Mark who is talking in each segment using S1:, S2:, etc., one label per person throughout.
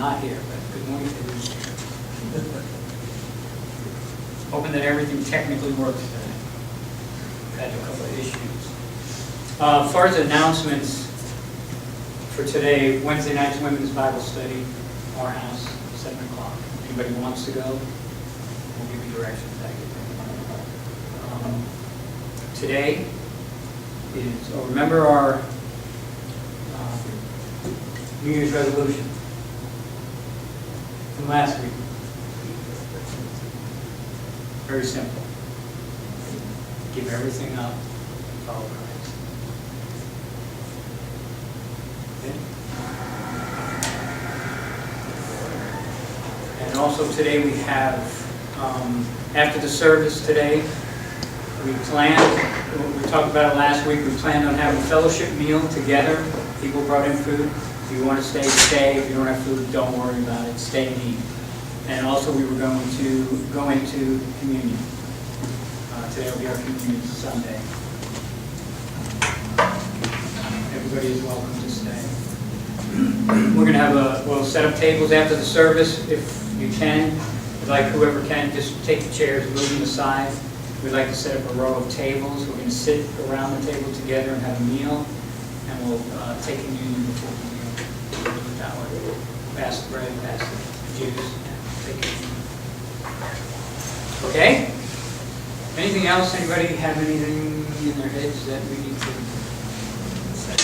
S1: not here, but good morning to you. Hoping that everything technically works today. Had a couple of issues. As far as announcements for today, Wednesday night's women's Bible study, our house, 7 o'clock. Anybody wants to go, we'll give you directions. Today is, remember our New Year's resolution from last week. Very simple. Give everything up, follow Christ. Okay? And also today we have, after the service today, we talked about it last week, we planned on having a fellowship meal together. People brought in food. If you want to stay, stay. If you don't have food, don't worry about it. Stay and eat. And also we were going to go into communion. Today will be our communion Sunday. Everybody is welcome to stay. We're going to have we'll set up tables after the service if you can. I'd like whoever can, just take the chairs, move them aside. We'd like to set up a row of tables. We're going to sit around the table together and have a meal, and we'll take communion before the meal. We'll do it that way. Pass the bread, pass the juice, and take communion. Okay? Anything else? Anybody have anything in their heads that we need to say?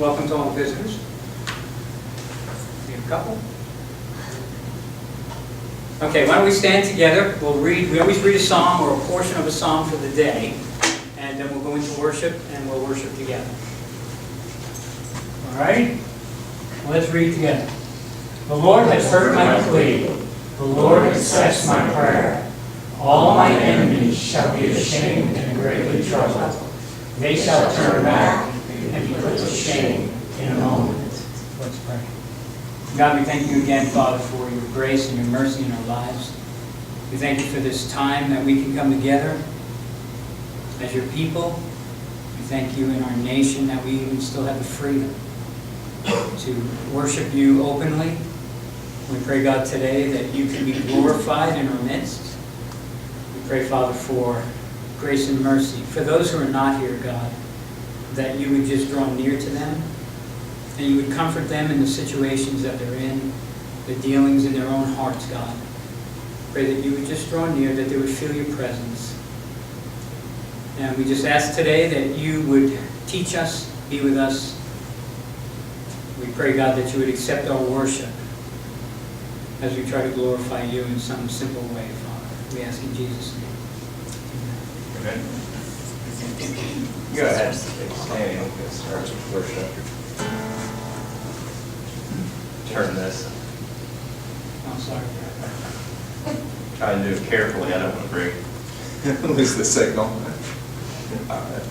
S1: Welcome to all visitors. We have a couple. Okay, why don't we stand together? We'll read. We always read a psalm or a portion of a psalm for the day, and then we'll go into worship, and we'll worship together. All right? Well, let's read together. The Lord has heard my plea. The Lord accepts my prayer. All my enemies shall be ashamed and greatly troubled. They shall turn back and be put to shame in a moment. Let's pray. God, we thank you again, Father, for your grace and your mercy in our lives. We thank you for this time that we can come together as your people. We thank you in our nation that we even still have the freedom to worship you openly. We pray, God, today that you can be glorified in our midst. We pray, Father, for grace and mercy. For those who are not here, God, that you would just draw near to them, and you would comfort them in the situations that they're in, the dealings in their own hearts, God. Pray that you would just draw near, that they would feel your presence. And we just ask today that you would teach us, be with us. We pray, God, that you would accept our worship as we try to glorify you in some simple way, Father. We ask in Jesus' name.
S2: Amen. Go ahead. Standing. We'll start with worship. Turn this.
S1: I'm sorry.
S2: Try and do it carefully. I don't want to break.
S3: Lose the signal. All right.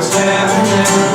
S4: Tabernacle.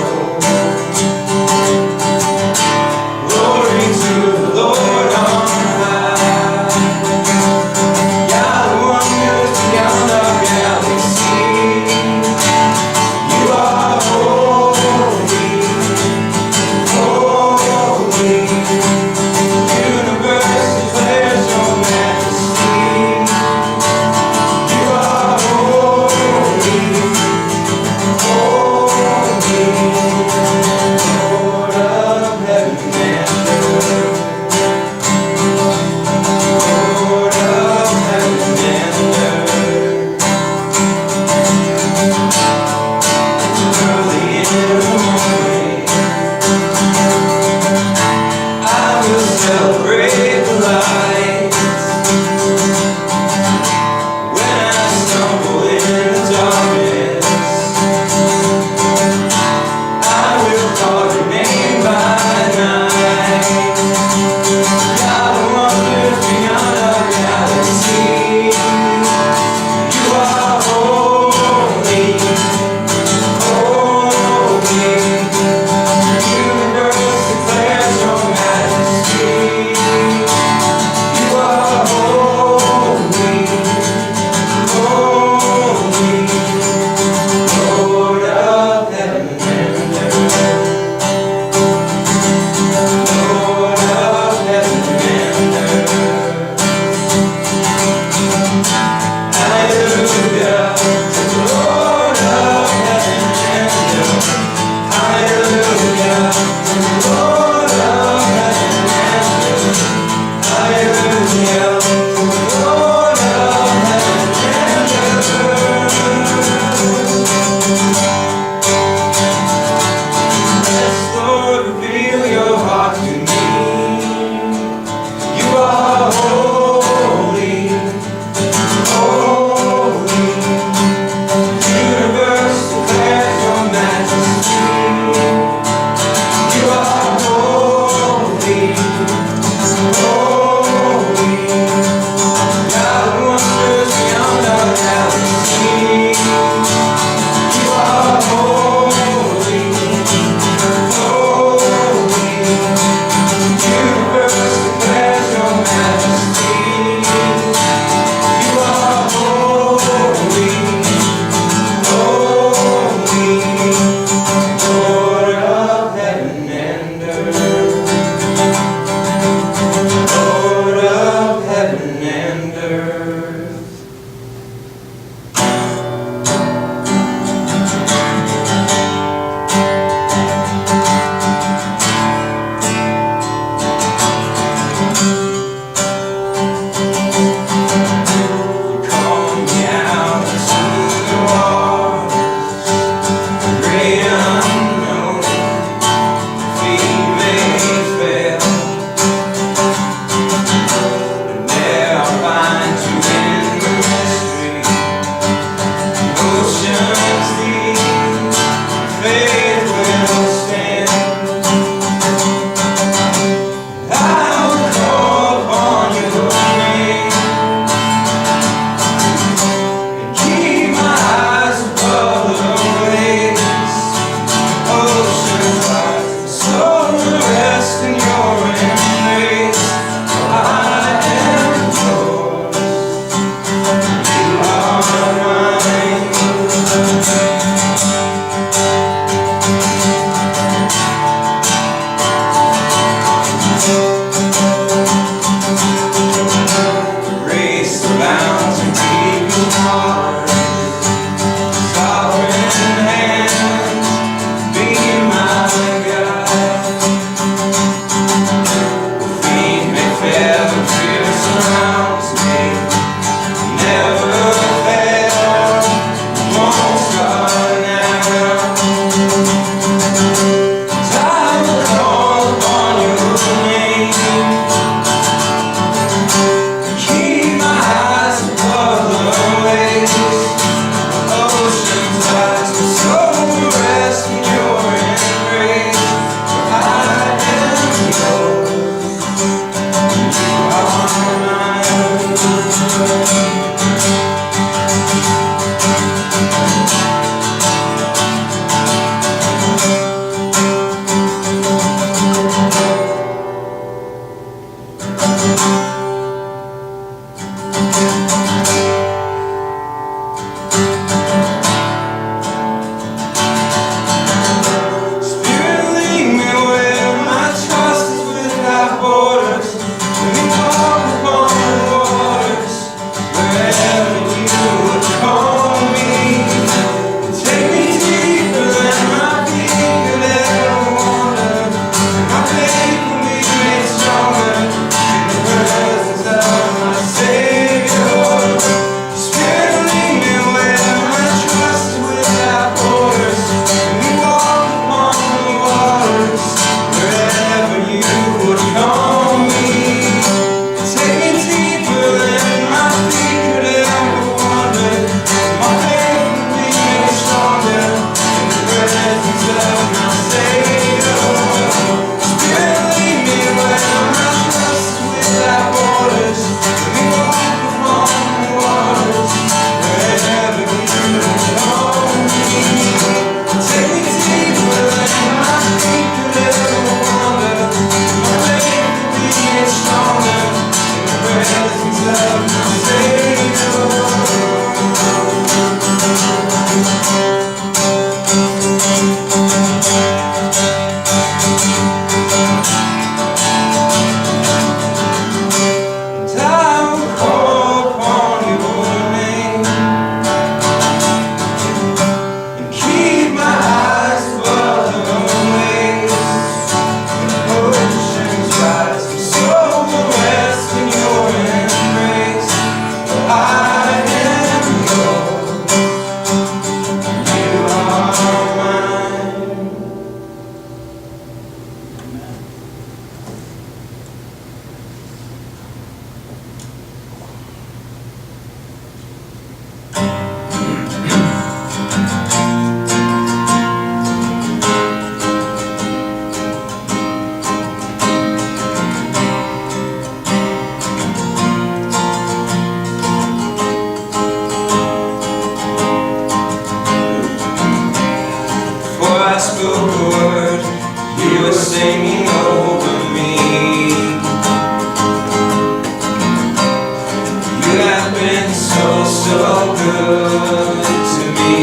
S4: good to me.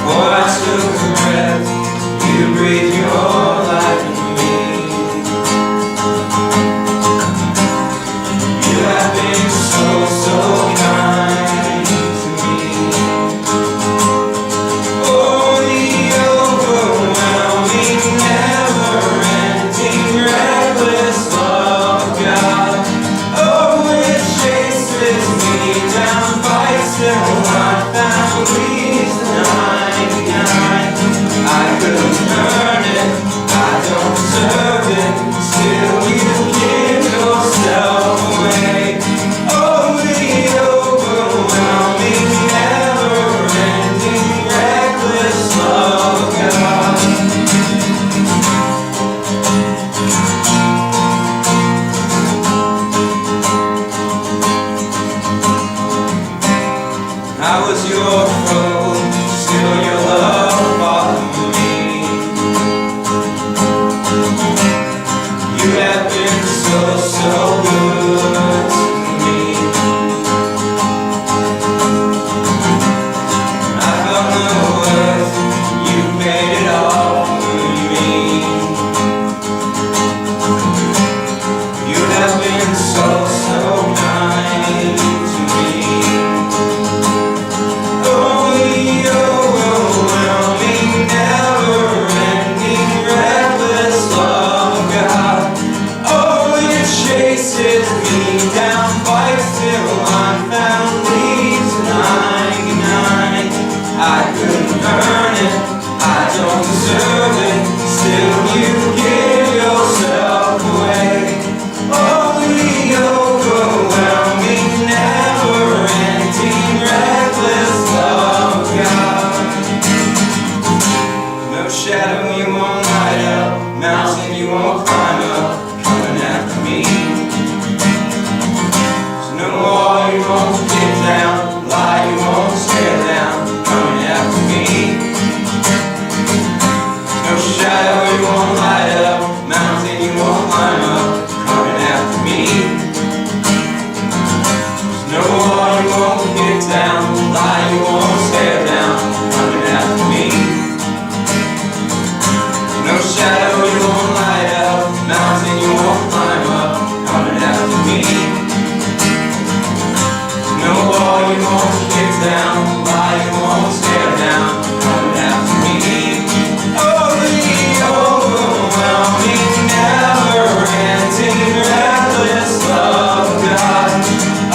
S4: For I took a breath, you breathed your life in me. You have been so, so kind to me. Oh, the overwhelming, never-ending, reckless love of God. Oh, it chases me down, fights till I found peace and I couldn't earn it, I don't deserve it, still you give yourself away. Oh, the overwhelming, never-ending, reckless love of God. I was your foe, still your love fought me. You have been so, so good to me. I felt no worth, you made it all for me. You have been so, so kind to me. Oh, the overwhelming, never-ending, reckless love of God. Oh, it chases me down, fights till I'm found, leaves 99. I couldn't earn it, I don't deserve it, still you give yourself away. Oh, the overwhelming, never-ending, reckless love of God. No shadow you won't light up, mountain you won't climb up, coming after me. So no wall you won't get down, lie you won't tear down, coming after me. No shadow you won't light up, mountain you won't climb up, coming after me. No wall you won't get down, lie you won't tear down, coming after me. No shadow you won't light up, mountain you won't climb up, coming after me. No wall you won't get down, lie you won't tear down, coming after me. Oh, the overwhelming, never-ending, reckless love of God.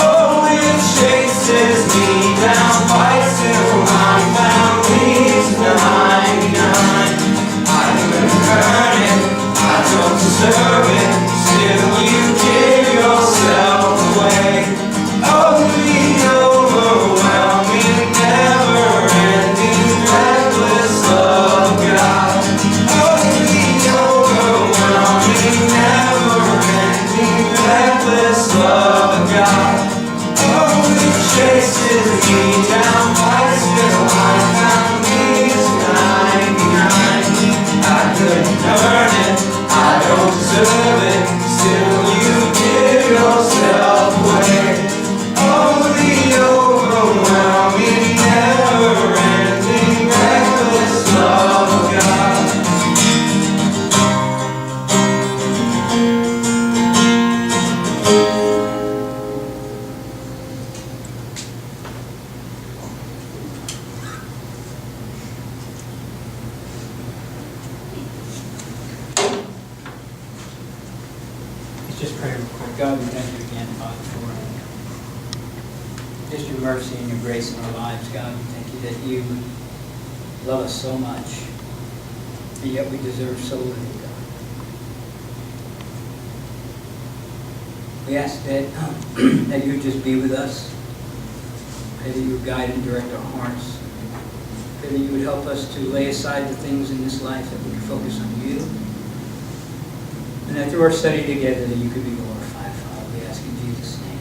S4: Oh, it chases me down, fights till I'm found, leaves 99. I couldn't earn it, I don't deserve it, still you give yourself away. Oh, the overwhelming, never-ending, reckless love of God. Oh, the overwhelming, never-ending, reckless love of God. Oh, it chases me down, fights till I found peace 99. I couldn't earn it, I don't deserve it, still you give yourself away. Oh, the overwhelming, never-ending, reckless love of God.
S1: Let's just pray real quick. God, we thank you again, Father, for just your mercy and your grace in our lives. God, we thank you that you love us so much, and yet we deserve so little, God. We ask that, that you would just be with us. Pray that you would guide and direct our hearts. Pray that you would help us to lay aside the things in this life, that we could focus on you. And that through our study together, that you could be glorified, Father. We ask in Jesus' name.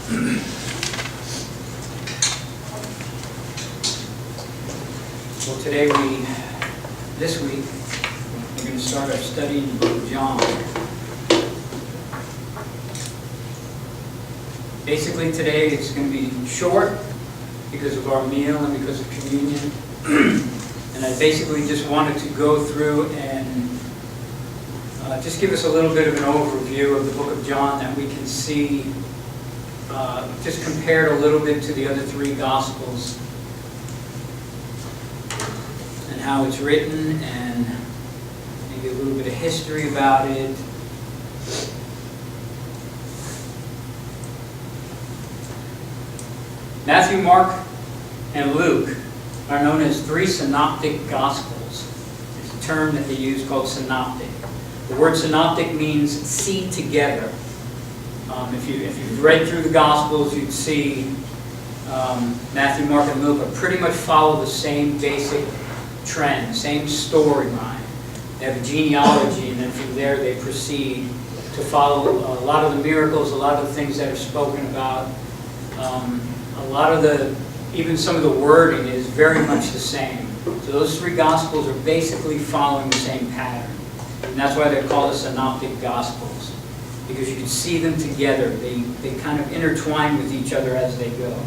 S1: Well, this week, we're going to start our study in the book of John. Basically today it's going to be short because of our meal and because of communion. And I basically just wanted to go through and just give us a little bit of an overview of the book of John that we can see, just compared a little bit to the other three Gospels and how it's written and maybe a little bit of history about it. Matthew, Mark, and Luke are known as three synoptic Gospels. It's a term that they use called synoptic. The word synoptic means see together. If you've read through the Gospels, you'd see Matthew, Mark, and Luke pretty much follow the same basic trend, same storyline. They have a genealogy, and then from there they proceed to follow a lot of the miracles, a lot of the things that are spoken about. A lot of even some of the wording is very much the same. So those three Gospels are basically following the same pattern. And that's why they're called the Synoptic Gospels, because you can see them together. They kind of intertwine with each other as they go.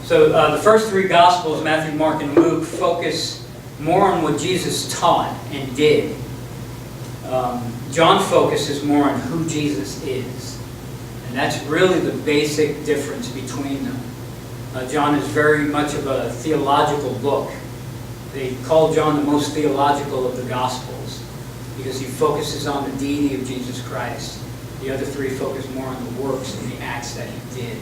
S1: So the first three Gospels, Matthew, Mark, and Luke, focus more on what Jesus taught and did. John focuses more on who Jesus is. And that's really the basic difference between them. John is very much of a theological book. They call John the most theological of the Gospels because he focuses on the deity of Jesus Christ. The other three focus more on the works and the acts that he did.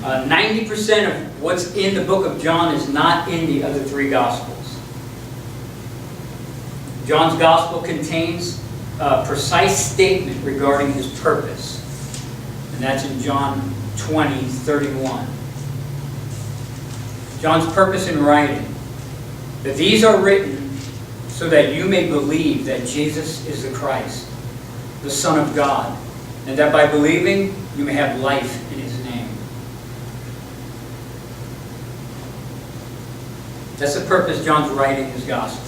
S1: 90% of what's in the book of John is not in the other three Gospels. John's Gospel contains a precise statement regarding his purpose. And that's in John 20:31. John's purpose in writing, that these are written so that you may believe that Jesus is the Christ, the Son of God, and that by believing you may have life in his name. That's the purpose John's writing his gospel.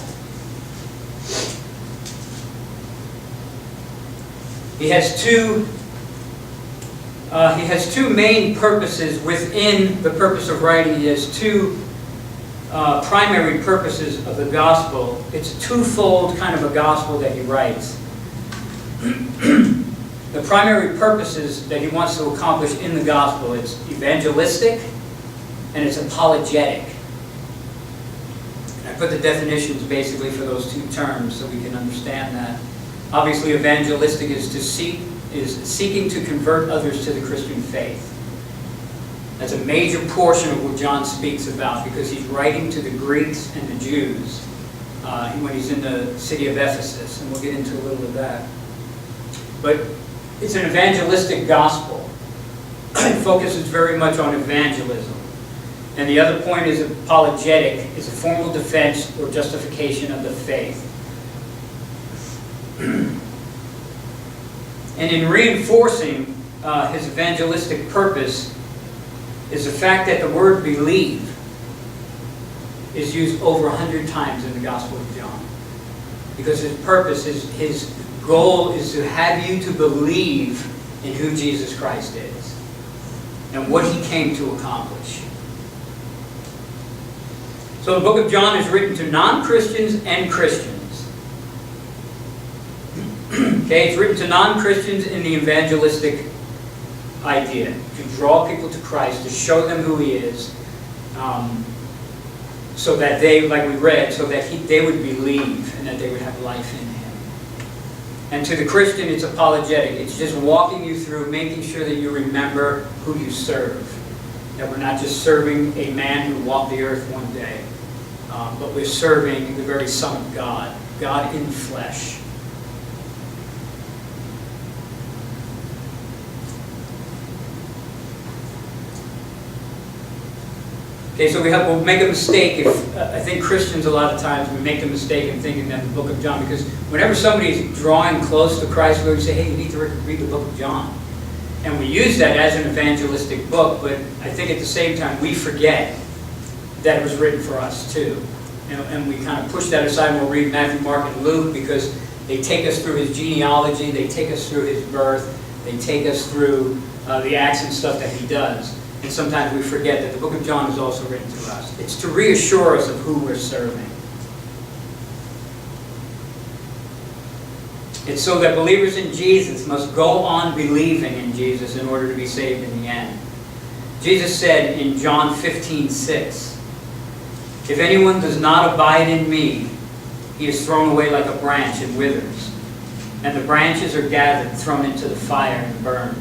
S1: He has two main purposes within the purpose of writing. He has two primary purposes of the gospel. It's a twofold kind of a gospel that he writes. The primary purposes that he wants to accomplish in the gospel, it's evangelistic and it's apologetic. And I put the definitions basically for those two terms so we can understand that. Obviously, evangelistic is seeking to convert others to the Christian faith. That's a major portion of what John speaks about because he's writing to the Greeks and the Jews when he's in the city of Ephesus, and we'll get into a little of that. But it's an evangelistic gospel. It focuses very much on evangelism. And the other point is apologetic, is a formal defense or justification of the faith. And in reinforcing his evangelistic purpose is the fact that the word believe is used over 100 times in the Gospel of John. Because his purpose, his goal is to have you to believe in who Jesus Christ is and what he came to accomplish. So the book of John is written to non-Christians and Christians. Okay, it's written to non-Christians in the evangelistic idea, to draw people to Christ, to show them who he is, so that they, like we read, so that they would believe and that they would have life in him. And to the Christian, it's apologetic. It's just walking you through, making sure that you remember who you serve. That we're not just serving a man who walked the earth one day, but we're serving the very Son of God, God in flesh. Okay, so we'll make a mistake if, I think Christians a lot of times, we make the mistake in thinking that the book of John, because whenever somebody's drawing close to Christ, we say, hey, you need to read the book of John. And we use that as an evangelistic book, but I think at the same time we forget that it was written for us too. And we kind of push that aside and we'll read Matthew, Mark, and Luke because they take us through his genealogy, they take us through his birth, they take us through the acts and stuff that he does. And sometimes we forget that the book of John is also written to us. It's to reassure us of who we're serving. It's so that believers in Jesus must go on believing in Jesus in order to be saved in the end. Jesus said in John 15:6, if anyone does not abide in me, he is thrown away like a branch and withers. And the branches are gathered, thrown into the fire and burned.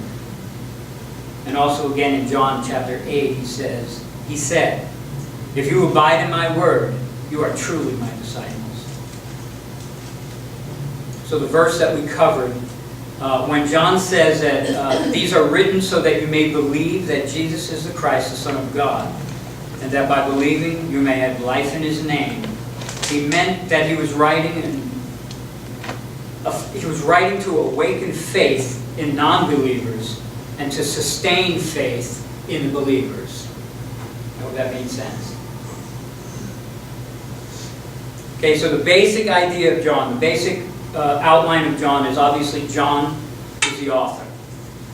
S1: And also again in John chapter 8, he said, if you abide in my word, you are truly my disciples. So the verse that we covered, when John says that these are written so that you may believe that Jesus is the Christ, the Son of God, and that by believing you may have life in his name, he meant that he was writing to awaken faith in non-believers and to sustain faith in the believers. I hope that makes sense. Okay, so the basic idea of John, the basic outline of John is obviously John is the author.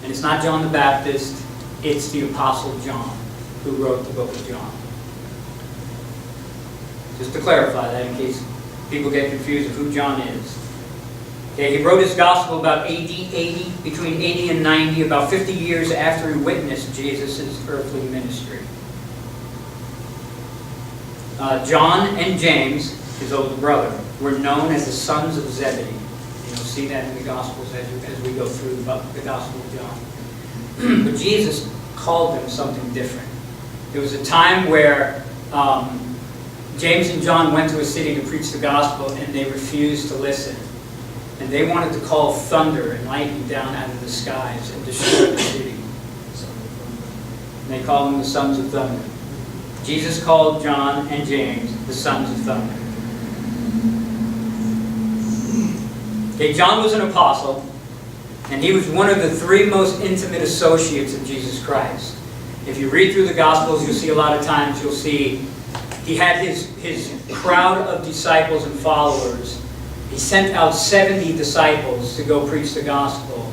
S1: And it's not John the Baptist, it's the Apostle John who wrote the book of John. Just to clarify that in case people get confused of who John is. Okay, he wrote his gospel about AD 80, between 80 and 90, about 50 years after he witnessed Jesus' earthly ministry. John and James, his older brother, were known as the sons of Zebedee. You'll see that in the Gospels as we go through the Gospel of John. But Jesus called them something different. There was a time where James and John went to a city to preach the gospel and they refused to listen. And they wanted to call thunder and lightning down out of the skies and destroy the city. And they called them the sons of thunder. Jesus called John and James the sons of thunder. Okay, John was an apostle, and he was one of the three most intimate associates of Jesus Christ. If you read through the Gospels, you'll see a lot of times, you'll see he had his crowd of disciples and followers. He sent out 70 disciples to go preach the gospel.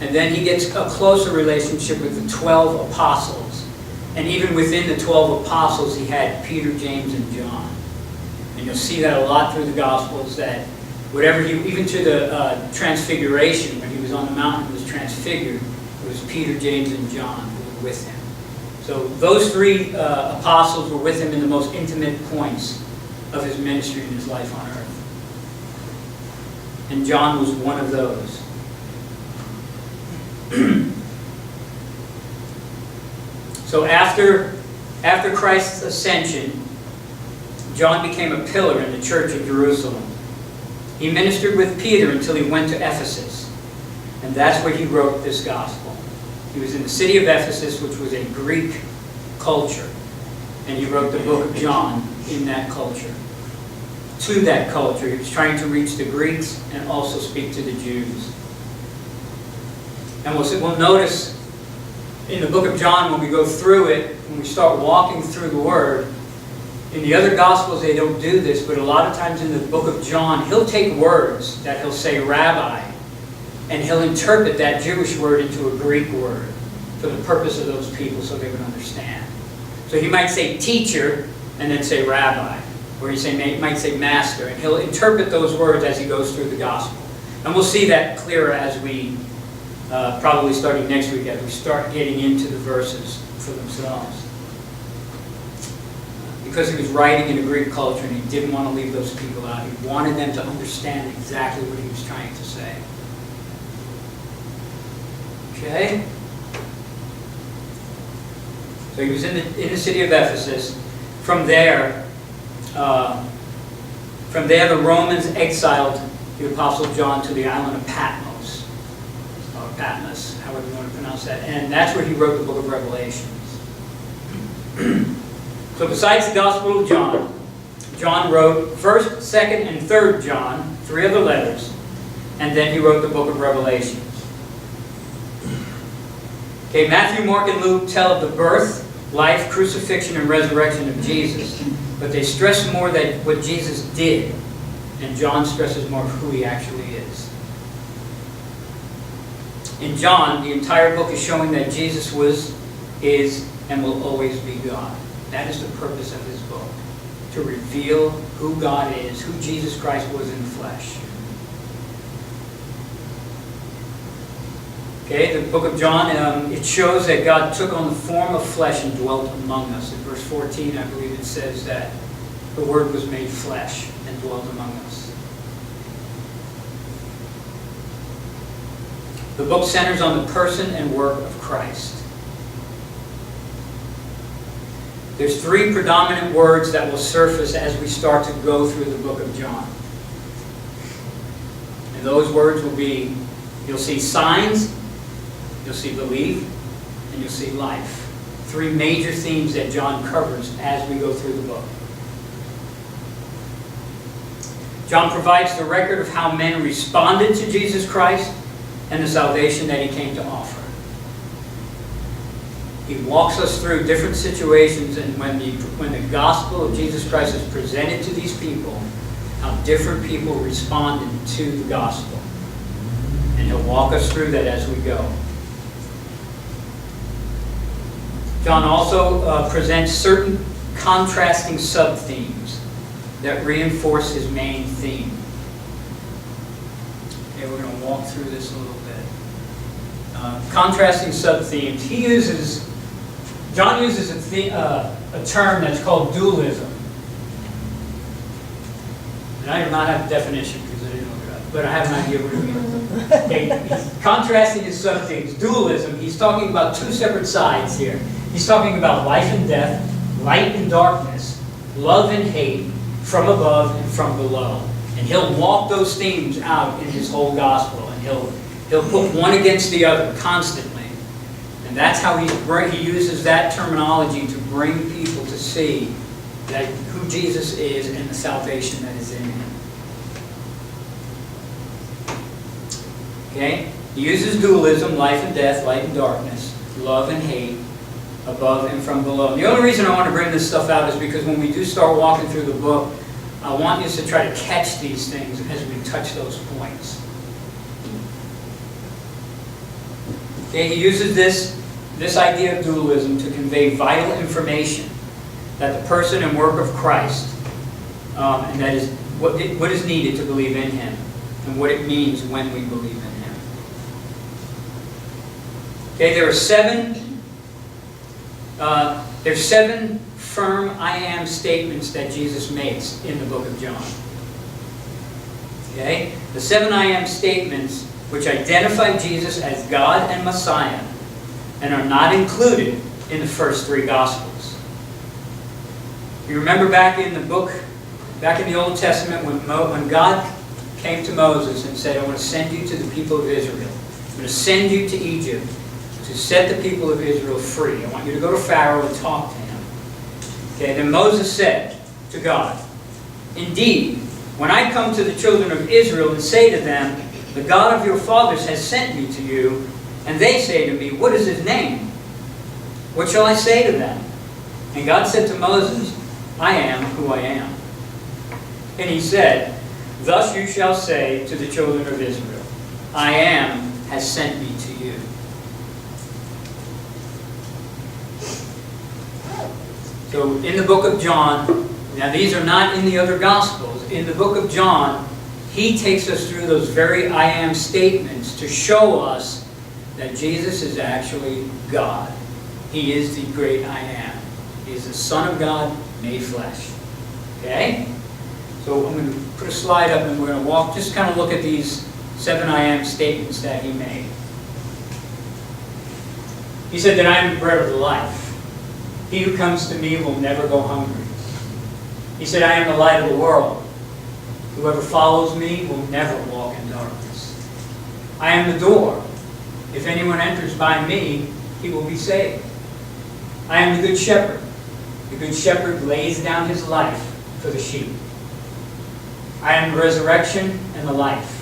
S1: And then he gets a closer relationship with the 12 apostles. And even within the 12 apostles, he had Peter, James, and John. And you'll see that a lot through the Gospels, that whatever even to the transfiguration, when he was on the mountain and was transfigured, it was Peter, James, and John who were with him. So those three apostles were with him in the most intimate points of his ministry and his life on earth. And John was one of those. So after Christ's ascension, John became a pillar in the church of Jerusalem. He ministered with Peter until he went to Ephesus. And that's where he wrote this gospel. He was in the city of Ephesus, which was a Greek culture. And he wrote the book of John in that culture. To that culture. He was trying to reach the Greeks and also speak to the Jews. And we'll notice in the book of John, when we go through it, when we start walking through the Word, in the other Gospels they don't do this, but a lot of times in the book of John, he'll take words that he'll say rabbi, and he'll interpret that Jewish word into a Greek word for the purpose of those people so they would understand. So he might say teacher and then say rabbi, or he might say master, and he'll interpret those words as he goes through the Gospel. And we'll see that clearer as we, probably starting next week, as we start getting into the verses for themselves. Because he was writing in a Greek culture and he didn't want to leave those people out. He wanted them to understand exactly what he was trying to say. Okay? So he was in the city of Ephesus. From there, the Romans exiled the Apostle John to the island of Patmos. Or Patmos, however you want to pronounce that. And that's where he wrote the book of Revelations. So So besides the Gospel of John, John wrote 1st, 2nd, and 3rd John, 3 other letters, and then he wrote the book of Revelation. Okay, Matthew, Mark, and Luke tell of the birth, life, crucifixion, and resurrection of Jesus, but they stress more that what Jesus did, and John stresses more of who he actually is. In John, the entire book is showing that Jesus was, is, and will always be God. That is the purpose of his book, to reveal who God is, who Jesus Christ was in the flesh. Okay, the book of John, it shows that God took on the form of flesh and dwelt among us. In verse 14, I believe it says that the Word was made flesh and dwelt among us. The book centers on the person and work of Christ. There's 3 predominant words that will surface as we start to go through the book of John. And those words will be, you'll see signs, you'll see belief, and you'll see life. 3 major themes that John covers as we go through the book. John provides the record of how men responded to Jesus Christ and the salvation that he came to offer. He walks us through different situations, and when the gospel of Jesus Christ is presented to these people, how different people responded to the gospel. And he'll walk us through that as we go. John also presents certain contrasting sub-themes that reinforce his main theme. Okay, we're going to walk through this a little bit. Contrasting sub-themes. John uses a term that's called dualism. And I do not have a definition because I didn't look it up, but I have an idea what it means. Okay, he's contrasting his sub-themes. Dualism, he's talking about 2 separate sides here. He's talking about life and death, light and darkness, love and hate, from above and from below. And he'll walk those themes out in his whole gospel, and he'll put one against the other constantly. And that's how he uses that terminology to bring people to see that who Jesus is and the salvation that is in him. Okay? He uses dualism, life and death, light and darkness, love and hate, above and from below. And the only reason I want to bring this stuff out is because when we do start walking through the book, I want you to try to catch these things as we touch those points. Okay, he uses this idea of dualism to convey vital information that the person and work of Christ, and that is what is needed to believe in him, and what it means when we believe in him. Okay, there are 7 firm I am statements that Jesus makes in the book of John. Okay? The 7 I am statements which identify Jesus as God and Messiah and are not included in the first 3 Gospels. You remember back in the Old Testament when God came to Moses and said, I want to send you to the people of Israel. I'm going to send you to Egypt to set the people of Israel free. I want you to go to Pharaoh and talk to him. Okay, then Moses said to God, indeed, when I come to the children of Israel and say to them, the God of your fathers has sent me to you, and they say to me, what is his name? What shall I say to them? And God said to Moses, I am who I am. And he said, thus you shall say to the children of Israel, I am has sent me to you. So in the book of John, now these are not in the other Gospels, in the book of John, he takes us through those very I am statements to show us that Jesus is actually God. He is the great I am. He is the Son of God made flesh. Okay? So I'm going to put a slide up and we're going to walk, just kind of look at these 7 I am statements that he made. He said that I am the bread of the life. He who comes to me will never go hungry. He said, I am the light of the world. Whoever follows me will never walk in darkness. I am the door. If anyone enters by me, he will be saved. I am the good shepherd. The good shepherd lays down his life for the sheep. I am the resurrection and the life.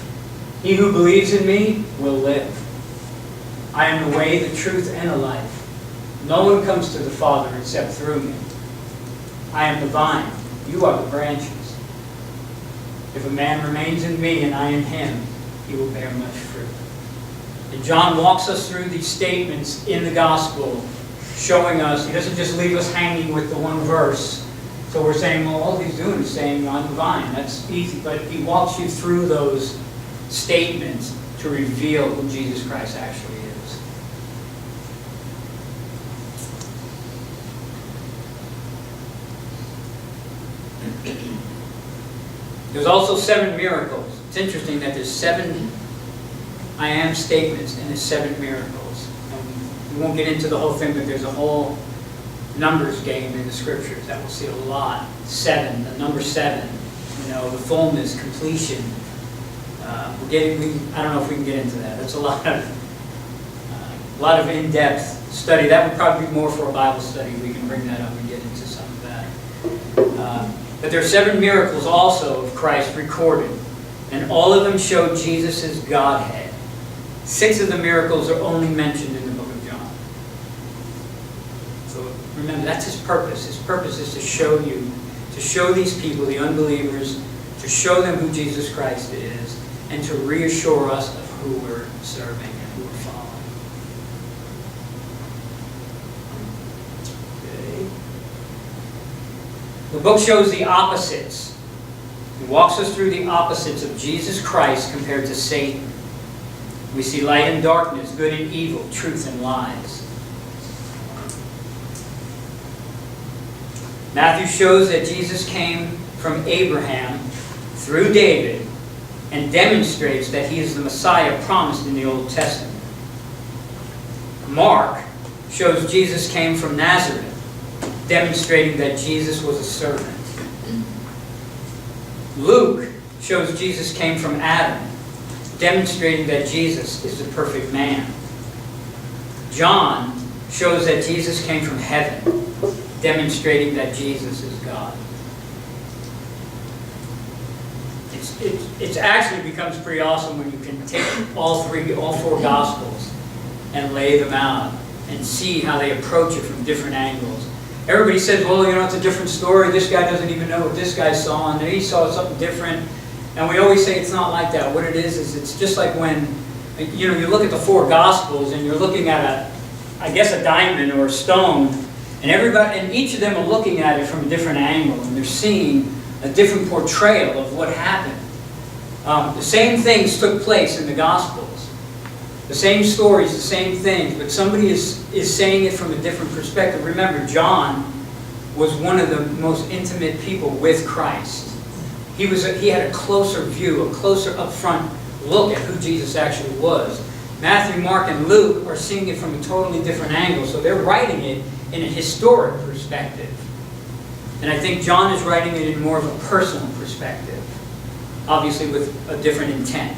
S1: He who believes in me will live. I am the way, the truth, and the life. No one comes to the Father except through me. I am the vine. You are the branches. If a man remains in me and I in him, he will bear much fruit. And John walks us through these statements in the gospel, showing us, he doesn't just leave us hanging with the one verse. So we're saying, well, all he's doing is saying, I'm the vine. That's easy. But he walks you through those statements to reveal who Jesus Christ actually is. There's also 7 miracles. It's interesting that there's 7 I am statements and there's 7 miracles. And we won't get into the whole thing, but there's a whole numbers game in the scriptures that we'll see a lot. 7, the number 7, the fullness, completion. I don't know if we can get into that. That's a lot of in-depth study. That would probably be more for a Bible study. We can bring that up and get into some of that. But there are 7 miracles also of Christ recorded, and all of them show Jesus' Godhead. 6 of the miracles are only mentioned in the book of John. So remember, that's his purpose. His purpose is to show these people, the unbelievers, to show them who Jesus Christ is, and to reassure us of who we're serving and who we're following. Okay. The book shows the opposites. It walks us through the opposites of Jesus Christ compared to Satan. We see light and darkness, good and evil, truth and lies. Matthew shows that Jesus came from Abraham through David and demonstrates that he is the Messiah promised in the Old Testament. Mark shows Jesus came from Nazareth, demonstrating that Jesus was a servant. Luke shows Jesus came from Adam, demonstrating that Jesus is the perfect man. John shows that Jesus came from heaven, demonstrating that Jesus is God. It actually becomes pretty awesome when you can take all 4 Gospels and lay them out and see how they approach it from different angles. Everybody says, well, it's a different story. This guy doesn't even know what this guy saw, and he saw something different. And we always say it's not like that. What it is it's just like when you look at the 4 Gospels and you're looking at a diamond or a stone, and each of them are looking at it from a different angle, and they're seeing a different portrayal of what happened. The same things took place in the Gospels. The same stories, the same things, but somebody is saying it from a different perspective. Remember, John was one of the most intimate people with Christ. He had a closer view, a closer upfront look at who Jesus actually was. Matthew, Mark, and Luke are seeing it from a totally different angle, so they're writing it in a historic perspective. And I think John is writing it in more of a personal perspective, obviously with a different intent,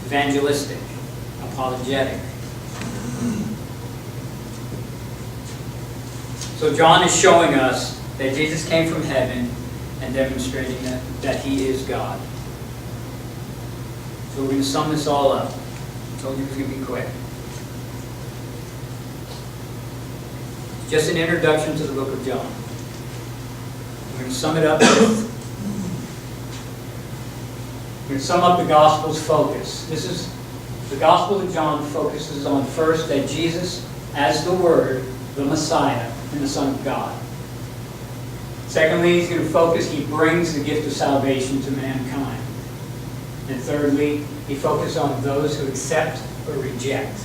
S1: evangelistic, apologetic. So John is showing us that Jesus came from heaven and demonstrating that he is God. So we're going to sum this all up. I told you it was going to be quick. Just an introduction to the book of John. We're going to sum it up with, we're going to sum up the Gospel's focus. The Gospel of John focuses on, first, that Jesus, as the Word, the Messiah, and the Son of God. Secondly, he's going to focus, he brings the gift of salvation to mankind. And thirdly, he focuses on those who accept or reject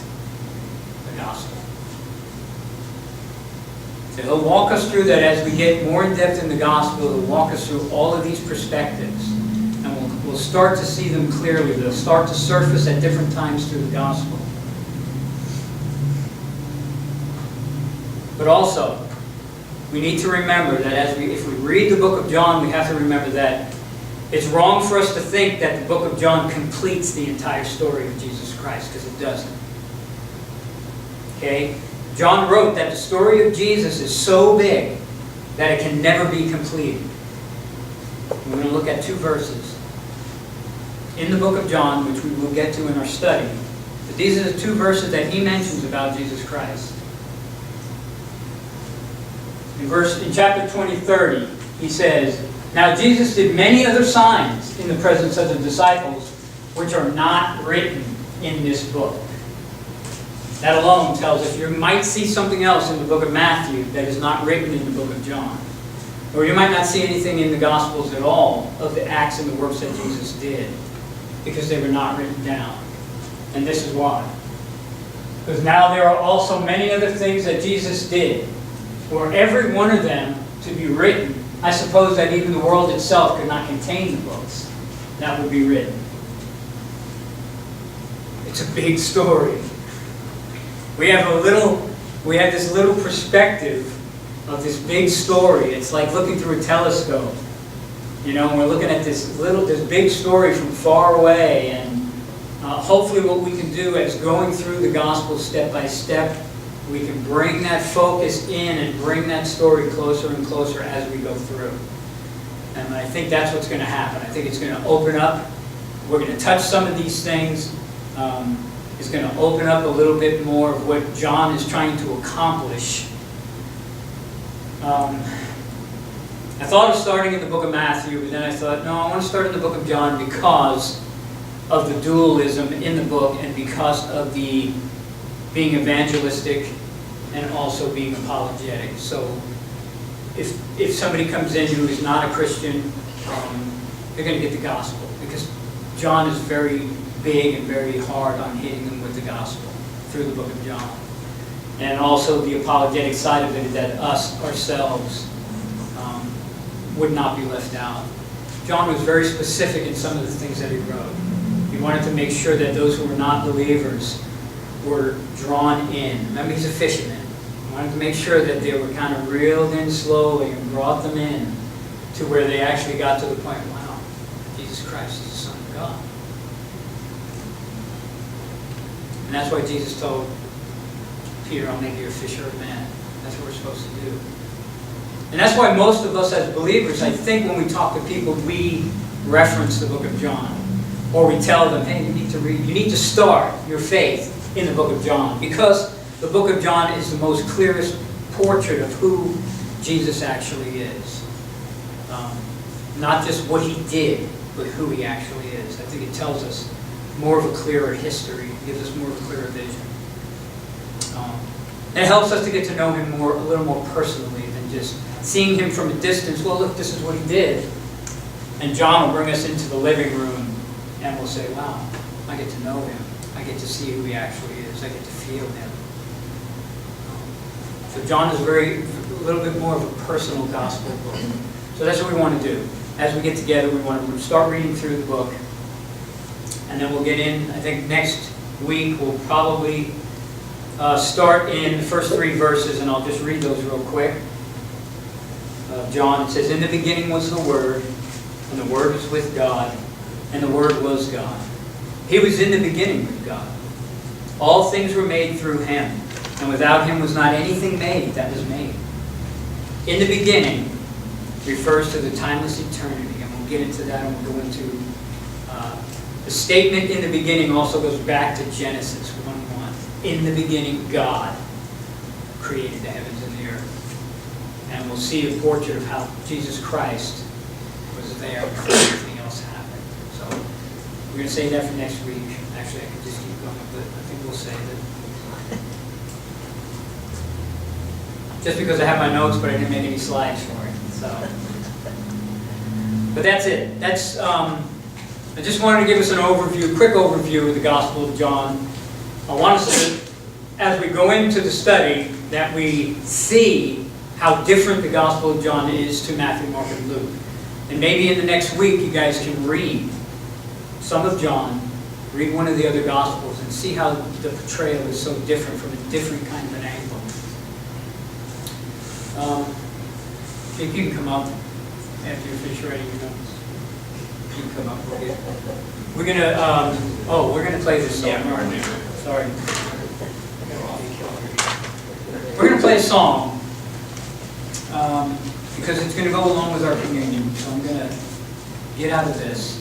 S1: the Gospel. So he'll walk us through that as we get more in depth in the Gospel. He'll walk us through all of these perspectives. And we'll start to see them clearly. They'll start to surface at different times through the Gospel. But also, we need to remember that if we read the book of John, we have to remember that it's wrong for us to think that the book of John completes the entire story of Jesus Christ, because it doesn't. Okay? John wrote that the story of Jesus is so big that it can never be completed. We're going to look at two verses in the book of John, which we will get to in our study. But these are the two verses that he mentions about Jesus Christ. In chapter 20:30, he says, "Now Jesus did many other signs in the presence of the disciples, which are not written in this book." That alone tells us you might see something else in the book of Matthew that is not written in the book of John. Or you might not see anything in the Gospels at all of the acts and the works that Jesus did, because they were not written down. And this is why. Because now there are also many other things that Jesus did. Were every one of them to be written, I suppose that even the world itself could not contain the books that would be written. It's a big story. We have this little perspective of this big story. It's like looking through a telescope. You know, and we're looking at this big story from far away, and hopefully what we can do is going through the gospel step by step, we can bring that focus in and bring that story closer and closer as we go through. And I think that's what's going to happen. I think it's going to open up. We're going to touch some of these things. It's going to open up a little bit more of what John is trying to accomplish. I thought of starting in the book of Matthew, but then I thought, no, I want to start in the book of John because of the dualism in the book and because of the being evangelistic and also being apologetic. So if somebody comes in who is not a Christian, they're going to get the gospel, because John is very big and very hard on hitting them with the gospel through the book of John. And also the apologetic side of it is that us, ourselves, would not be left out. John was very specific in some of the things that he wrote. He wanted to make sure that those who were not believers were drawn in. Remember, he's a fisherman. He wanted to make sure that they were kind of reeled in slowly and brought them in to where they actually got to the point, wow, Jesus Christ is the Son of God. And that's why Jesus told Peter, I'll make you a fisher of men. That's what we're supposed to do. And that's why most of us as believers, I think when we talk to people, we reference the book of John. Or we tell them, hey, you need to read, you need to start your faith in the book of John. Because the book of John is the most clearest portrait of who Jesus actually is. Not just what he did, but who he actually is. I think it tells us more of a clearer history. It gives us more of a clearer vision. It helps us to get to know him a little more personally than just seeing him from a distance. Well, look, this is what he did. And John will bring us into the living room and we'll say, wow, I get to know him. I get to see who he actually is. I get to feel him. So John is a little bit more of a personal gospel book. So that's what we want to do. As we get together, we want to start reading through the book. And then we'll get in, I think next week we'll probably start in the first 3 verses, and I'll just read those real quick. John, it says, in the beginning was the Word, and the Word was with God, and the Word was God. He was in the beginning with God. All things were made through him, and without him was not anything made that was made. In the beginning refers to the timeless eternity, and we'll get into that, and we'll go into the statement in the beginning also goes back to Genesis 1:1. In the beginning, God created the heavens and the earth. And we'll see a portrait of how Jesus Christ was there before everything else happened. So we're going to say that for next week. Actually, I could just keep going, but I think we'll say that. Just because I have my notes, but I didn't make any slides for it. So, but that's it. That's I just wanted to give us an overview, quick overview of the Gospel of John. I want us to, as we go into the study, that we see how different the Gospel of John is to Matthew, Mark, and Luke. And maybe in the next week you guys can read some of John, read one of the other Gospels, and see how the portrayal is so different from a different kind of an angle. If you can come up after you finish writing your notes. You can come up. We're gonna play this song.
S2: Yeah,
S1: Sorry. We're gonna play a song. because it's going to go along with our communion. So I'm going to get out of this.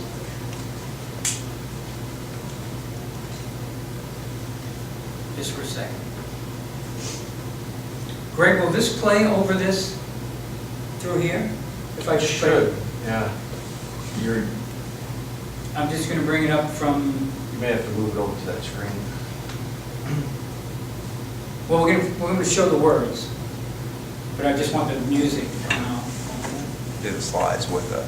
S1: Just for a second. Greg, will this play over this through here? If I just play it?
S2: Yeah.
S1: I'm just going to bring it up from.
S2: You may have to move it over to that screen.
S1: Well, we're going to show the words, but I just want the music to come out.
S3: Do the slides with the.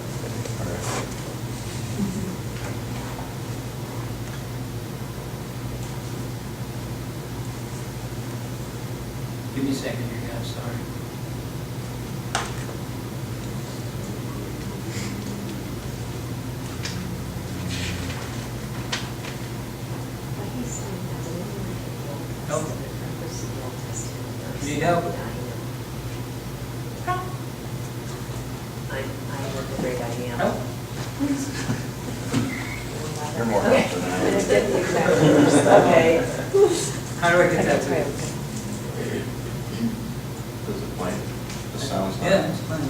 S1: Give me a second here, guys. Sorry. Help? You need help?
S5: I am afraid I am.
S1: Help?
S2: You're more
S5: Okay.
S2: help than I am.
S5: Okay.
S1: How do I get that to you?
S2: Does it play? The sound's not.
S1: Yeah, it's fine.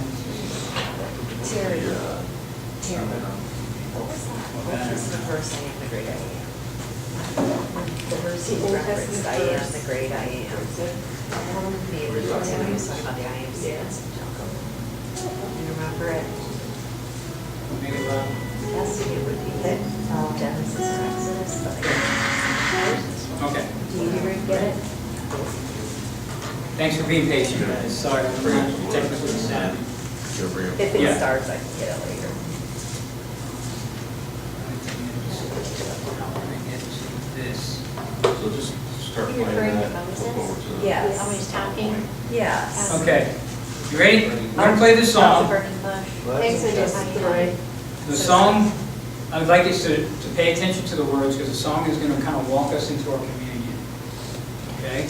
S5: Terry,
S2: Yeah.
S5: Terry, what was that? What was the verse I am the great I am? The verse he referenced, I am the great I am. The original Tim, he was talking about the I am statements. Do you remember it?
S1: Make it loud.
S5: Yes, it would be Genesis or Exodus, but I
S1: Okay.
S5: do you get it?
S1: Thanks for being patient, guys. Sorry for technical savvy.
S5: If it
S1: Yeah.
S5: starts, I can get it later.
S1: This.
S2: So just start
S5: You're
S2: playing
S5: referring to
S2: that.
S5: Moses?
S2: Flip over to the-
S5: Yes.
S6: Always talking.
S5: Yes.
S1: Okay. You ready? I'm going to play this song.
S6: Exodus 3.
S1: The song, I'd like us to pay attention to the words because the song is going to kind of walk us into our communion. Okay?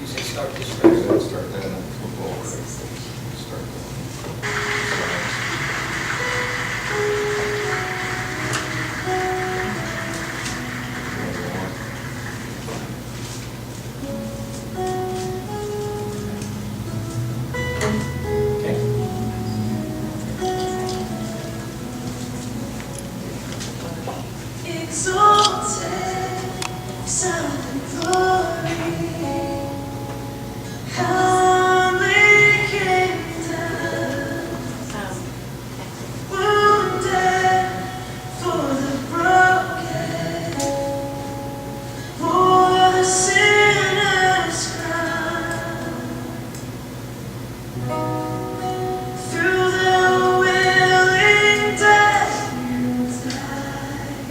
S1: You say start this first.
S2: Let's start that and then flip over. Start that.
S1: Okay?
S7: Exalted, Son of glory, humbly came down, wounded for the broken, for the sinner's crown. Through the willing death you died.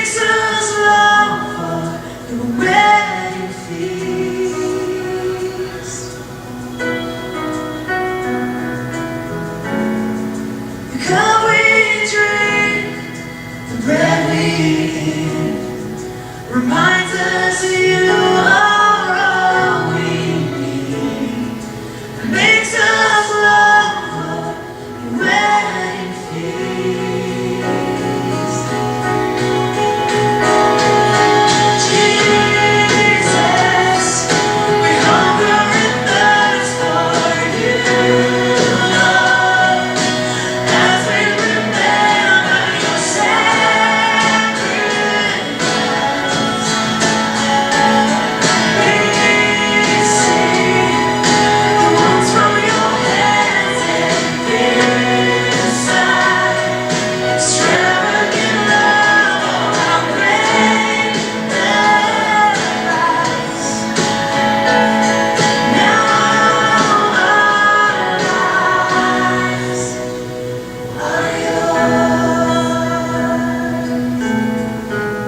S7: makes us long for the wedding feast. The cup we drink, the bread we eat, reminds us you are all we need. It makes us long for the wedding feast. Jesus, we hunger and thirst for you, Lord, as we remember your sacrifice. We see the wounds from your hands and inside, extravagant love, oh how great the price. Now our lives are yours.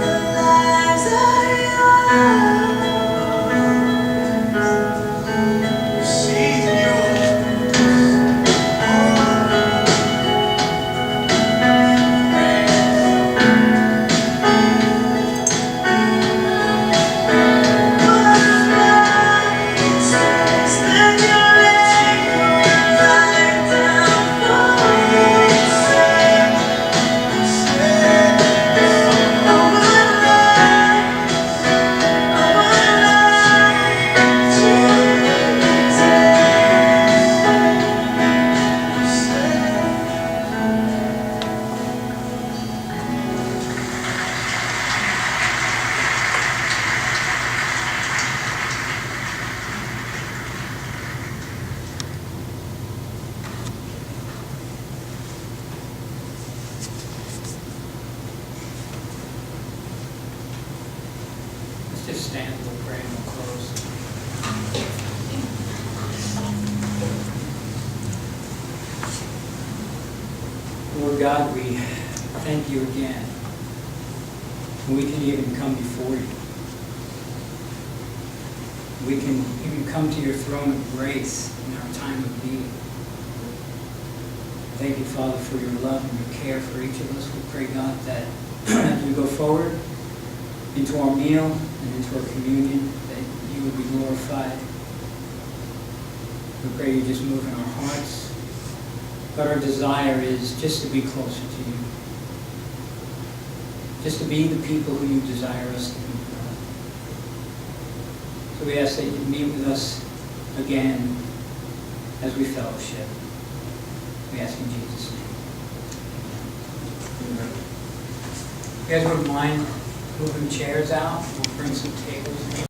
S7: The lives are yours. She's yours.
S1: Let's just stand, we'll pray and we'll close. Lord God, we thank you again. We can even come before you. We can even come to your throne of grace in our time of need. Thank you, Father, for your love and your care for each of us. We pray, God, that as we go forward into our meal and into our communion, that you would be glorified. We pray you just move in our hearts. But our desire is just to be closer to you. Just to be the people who you desire us to be, God. So we ask that you meet with us again as we fellowship. We ask in Jesus' name.
S3: Amen.
S1: You guys wouldn't mind moving chairs out? We'll bring some tables in.